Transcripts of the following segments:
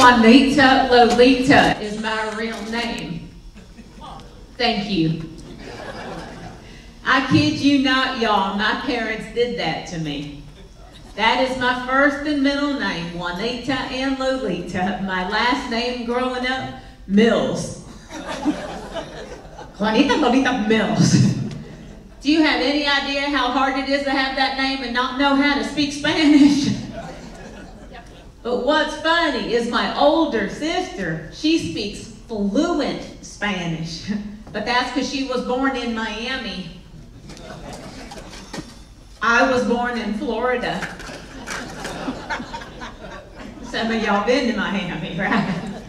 Juanita Lolita is my real name. Thank you. I kid you not, y'all, my parents did that to me. That is my first and middle name, Juanita and Lolita. My last name growing up, Mills. Juanita Lolita Mills. Do you have any idea how hard it is to have that name and not know how to speak Spanish? But what's funny is my older sister, she speaks fluent Spanish. But that's because she was born in Miami. I was born in Florida. Some of y'all been to Miami, right?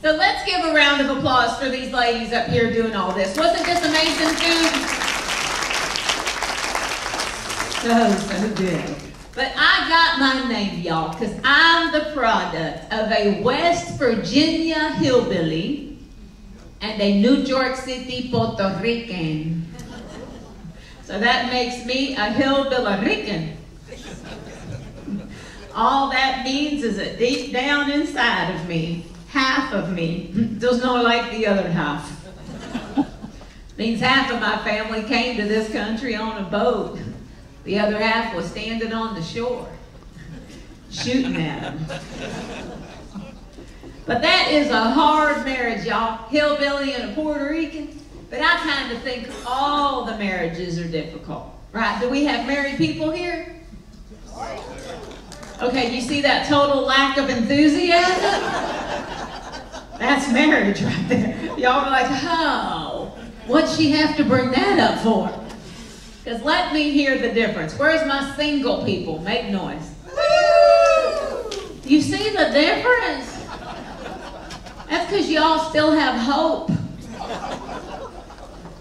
So let's give a round of applause for these ladies up here doing all this. Wasn't this amazing food? So good. But I got my name, y'all, because I'm the product of a West Virginia hillbilly and a New York City Puerto Rican. So that makes me a hillbilly Rican. All that means is that deep down inside of me, half of me does not like the other half. Means half of my family came to this country on a boat. The other half was standing on the shore, shooting at them. But that is a hard marriage, y'all. Hillbilly and a Puerto Rican. But I kind of think all the marriages are difficult, right? Do we have married people here? Okay, you see that total lack of enthusiasm? That's marriage right there. Y'all are like, oh, what'd she have to bring that up for? Because let me hear the difference. Where's my single people? Make noise. You see the difference? That's because y'all still have hope.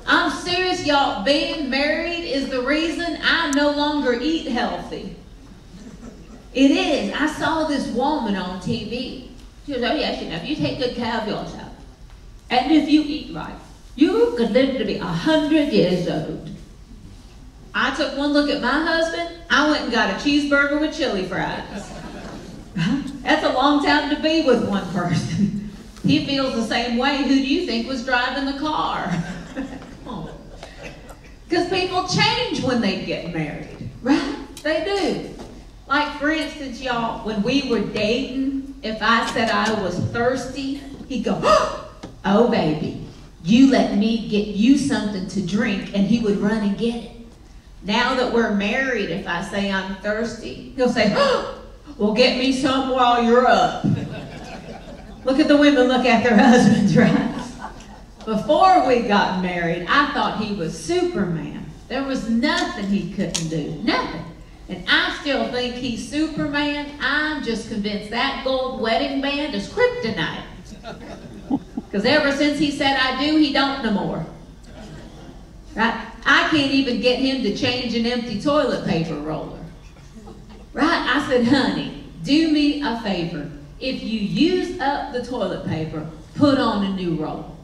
I'm serious, y'all. Being married is the reason I no longer eat healthy. It is. I saw this woman on TV. She goes, oh yes, you know, if you take good care of yourself, and if you eat right, you could live to be 100 years old. I took one look at my husband. I went and got a cheeseburger with chili fries. That's a long time to be with one person. He feels the same way. Who do you think was driving the car? Because people change when they get married, right? They do. Like, for instance, y'all, when we were dating, if I said I was thirsty, he'd go, oh, baby, you let me get you something to drink, and he would run and get it. Now that we're married, if I say I'm thirsty, he'll say, well, get me some while you're up. Look at the women look at their husbands, right? Before we got married, I thought he was Superman. There was nothing he couldn't do, nothing. And I still think he's Superman. I'm just convinced that gold wedding band is kryptonite. Because ever since he said I do, he don't no more. Right? I can't even get him to change an empty toilet paper roller. Right? I said, honey, do me a favor. If you use up the toilet paper, put on a new roll.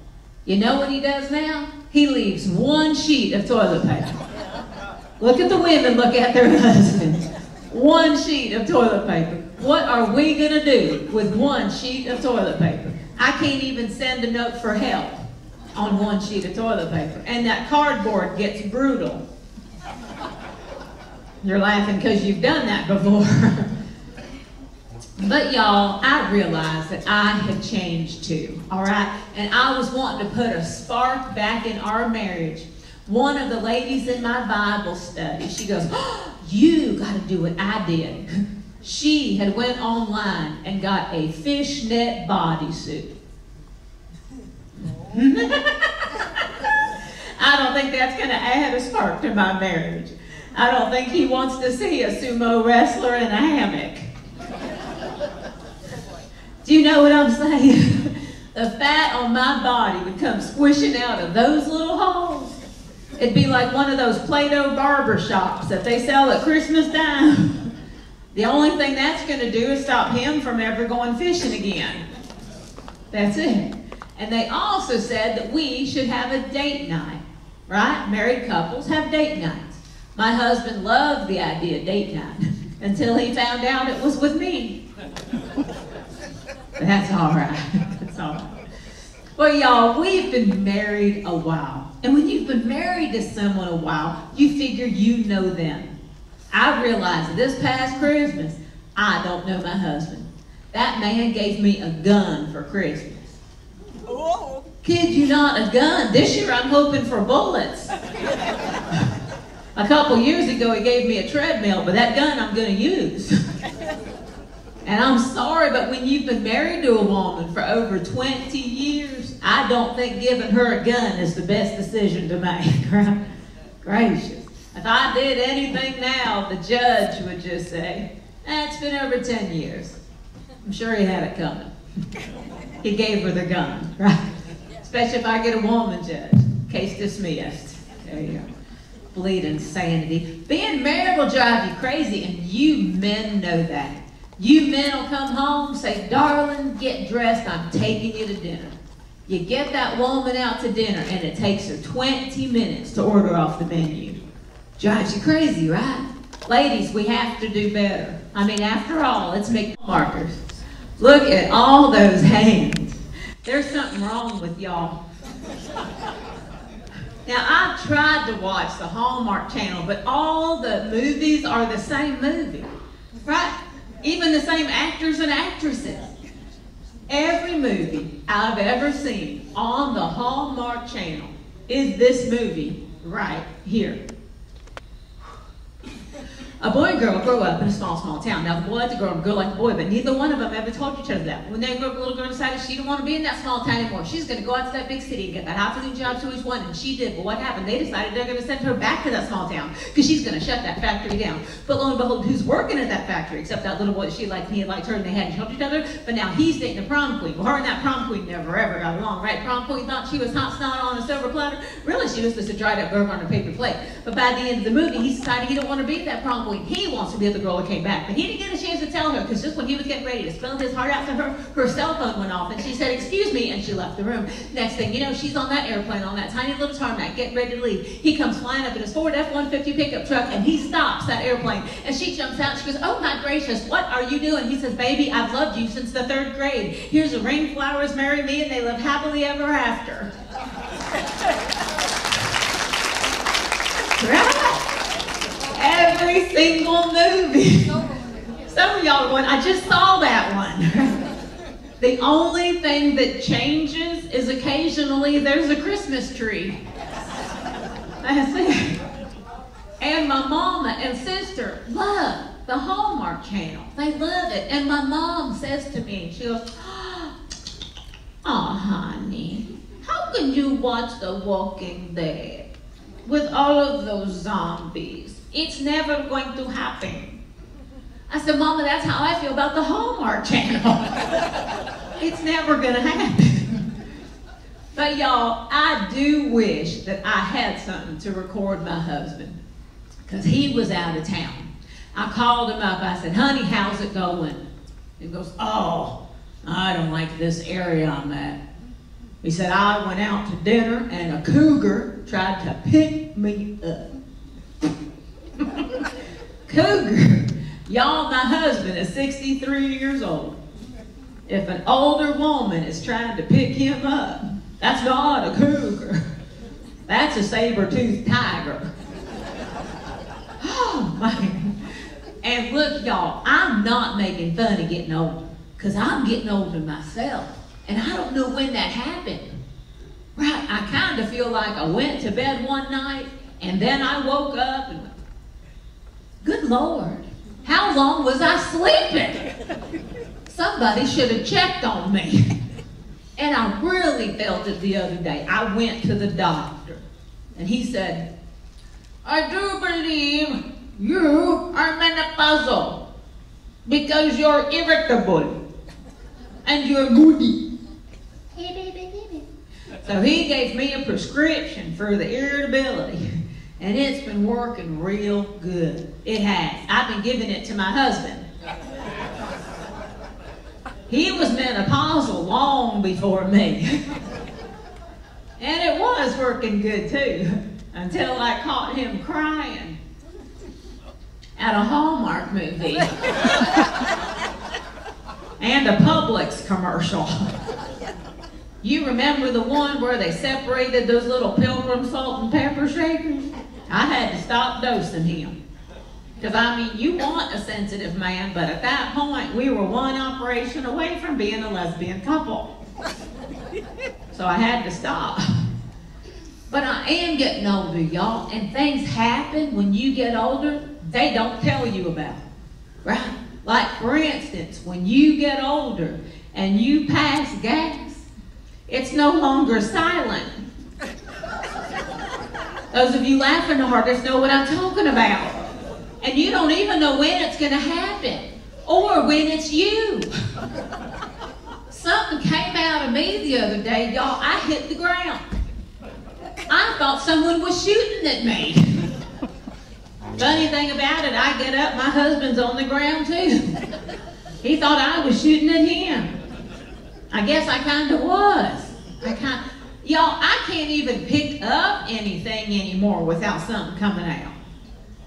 You know what he does now? He leaves one sheet of toilet paper. Look at the women, look at their husbands. One sheet of toilet paper. What are we going to do with one sheet of toilet paper? I can't even send a note for help on one sheet of toilet paper. And that cardboard gets brutal. You're laughing because you've done that before. But y'all, I realized that I had changed too, all right? And I was wanting to put a spark back in our marriage. One of the ladies in my Bible study, she goes, oh, you got to do what I did. She had went online and got a fishnet bodysuit. I don't think that's going to add a spark to my marriage. I don't think he wants to see a sumo wrestler in a hammock. Do you know what I'm saying? The fat on my body would come squishing out of those little holes. It'd be like one of those Play-Doh barber shops that they sell at Christmas time. The only thing that's going to do is stop him from ever going fishing again. That's it. And they also said that we should have a date night, right? Married couples have date nights. My husband loved the idea of date night until he found out it was with me. That's all right. That's all right. Well, y'all, we've been married a while. And when you've been married to someone a while, you figure you know them. I realized this past Christmas, I don't know my husband. That man gave me a gun for Christmas. Oh. Kid you not, a gun. This year I'm hoping for bullets. A couple years ago he gave me a treadmill, but that gun I'm going to use. And I'm sorry, but when you've been married to a woman for over 20 years, I don't think giving her a gun is the best decision to make. Right? Gracious. If I did anything now, the judge would just say, it's been over 10 years. I'm sure he had it coming. He gave her the gun, right? Especially if I get a woman judge. Case dismissed. There you go. Bleed insanity. Being married will drive you crazy, and you men know that. You men will come home, say, darling, get dressed, I'm taking you to dinner. You get that woman out to dinner, and it takes her 20 minutes to order off the menu. Drives you crazy, right? Ladies, we have to do better. I mean, after all, let's make markers. Look at all those hands. There's something wrong with y'all. Now, I've tried to watch the Hallmark Channel, but all the movies are the same movie, right? Even the same actors and actresses. Every movie I've ever seen on the Hallmark Channel is this movie right here. A boy and girl grow up in a small town. Now, the boy likes the girl and the girl likes the boy, but neither one of them ever told each other that. When they grew up, the little girl decided she didn't want to be in that small town anymore. She's going to go out to that big city and get that high-paying job she always wanted, and she did. But what happened? They decided they're going to send her back to that small town because she's going to shut that factory down. But lo and behold, who's working at that factory? Except that little boy that she liked, and he liked her, and they hadn't helped each other. But now he's dating the prom queen. Well, her and that prom queen never ever got along, right? Prom queen thought she was hot snot on a silver platter. Really, she was just a dried-up burger on a paper plate. But by the end of the movie, he decided he didn't want to be that prom queen. He wants to be the girl that came back. But he didn't get a chance to tell her, because just when he was getting ready to spill his heart out to her, her cell phone went off, and she said, excuse me, and she left the room. Next thing you know, she's on that airplane, on that tiny little tarmac, getting ready to leave. He comes flying up in his Ford F-150 pickup truck, and he stops that airplane, and she jumps out, and she goes, oh my gracious, what are you doing? He says, baby, I've loved you since the 3rd grade. Here's a ring, flowers, marry me, and they live happily ever after. Right? Every single movie. Some of y'all are going, I just saw that one. The only thing that changes is occasionally there's a Christmas tree. That's it. And my mama and sister love the Hallmark Channel. They love it. And my mom says to me, she goes, oh, honey, how can you watch The Walking Dead with all of those zombies? It's never going to happen. I said, Mama, that's how I feel about the Hallmark Channel. It's never going to happen. But y'all, I do wish that I had something to record my husband, because he was out of town. I called him up. I said, honey, how's it going? He goes, oh, I don't like this area I'm at. He said, I went out to dinner and a cougar tried to pick me up. Cougar. Y'all, my husband is 63 years old. If an older woman is trying to pick him up, that's not a cougar. That's a saber-toothed tiger. Oh, man. And look, y'all, I'm not making fun of getting older, because I'm getting older myself, and I don't know when that happened. Right, I kind of feel like I went to bed one night, and then I woke up and went, good Lord, how long was I sleeping? Somebody should have checked on me. And I really felt it the other day. I went to the doctor, and he said, I do believe you are menopausal because you're irritable and you're moody. So he gave me a prescription for the irritability, and it's been working real good. It has. I've been giving it to my husband. He was menopausal long before me. And it was working good too, until I caught him crying at a Hallmark movie. And a Publix commercial. You remember the one where they separated those little Pilgrim salt and pepper shakers? I had to stop dosing him. Because, I mean, you want a sensitive man, but at that point, we were one operation away from being a lesbian couple. So I had to stop. But I am getting older, y'all, and things happen when you get older they don't tell you about, right? Like, for instance, when you get older and you pass gas, it's no longer silent. Those of you laughing the hardest know what I'm talking about. And you don't even know when it's going to happen or when it's you. Something came out of me the other day, y'all. I hit the ground. I thought someone was shooting at me. Funny thing about it, I get up, my husband's on the ground too. He thought I was shooting at him. I guess I kind of was. Y'all, I can't even pick up anything anymore without something coming out.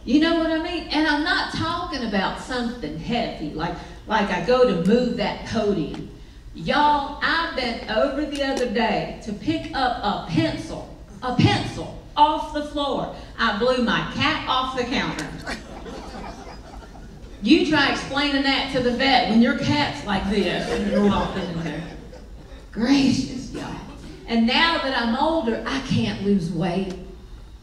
You know what I mean? And I'm not talking about something heavy, like I go to move that podium. Y'all, I bent over the other day to pick up a pencil off the floor. I blew my cat off the counter. You try explaining that to the vet when your cat's like this and you're walking in there. Gracious, y'all. And now that I'm older, I can't lose weight.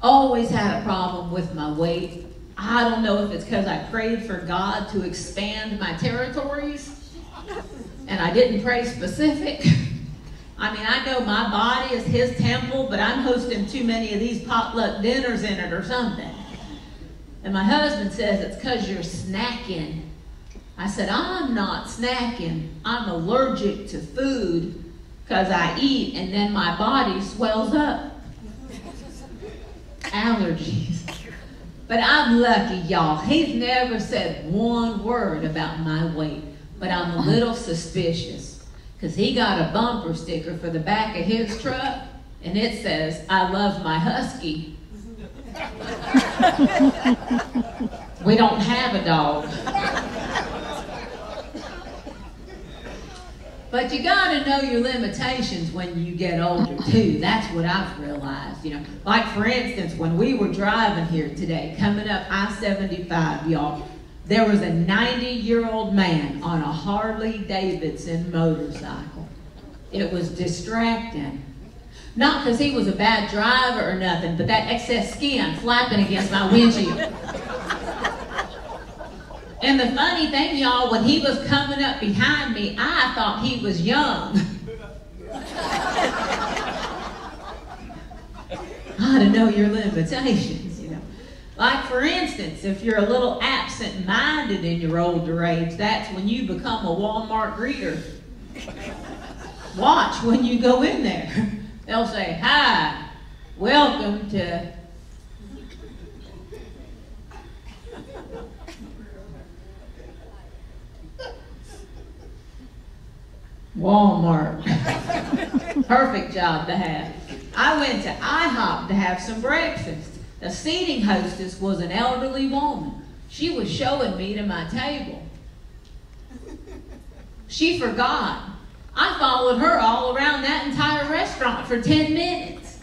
Always had a problem with my weight. I don't know if it's because I prayed for God to expand my territories and I didn't pray specific. I mean, I know my body is his temple, but I'm hosting too many of these potluck dinners in it or something. And my husband says it's because you're snacking. I said, I'm not snacking. I'm allergic to food because I eat and then my body swells up. Allergies. But I'm lucky, y'all. He's never said one word about my weight, but I'm a little suspicious. Because he got a bumper sticker for the back of his truck, and it says, I love my husky. We don't have a dog. But you gotta know your limitations when you get older too. That's what I've realized, you know. Like for instance, when we were driving here today, coming up I-75, y'all, there was a 90-year-old man on a Harley-Davidson motorcycle. It was distracting. Not because he was a bad driver or nothing, but that excess skin flapping against my windshield. And the funny thing, y'all, when he was coming up behind me, I thought he was young. How to know your limitations, you know. Like, for instance, if you're a little absent-minded in your older age, that's when you become a Walmart greeter. Watch when you go in there. They'll say, hi, welcome to... Walmart. Perfect job to have. I went to IHOP to have some breakfast. The seating hostess was an elderly woman. She was showing me to my table. She forgot. I followed her all around that entire restaurant for 10 minutes.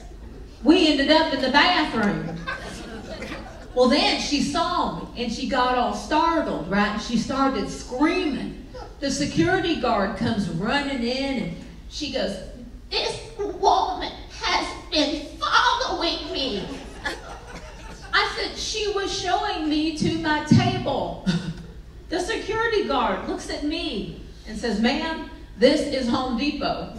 We ended up in the bathroom. Well, then she saw me and she got all startled, right? And she started screaming. The security guard comes running in and she goes, this woman has been following me. I said, she was showing me to my table. The security guard looks at me and says, ma'am, this is Home Depot.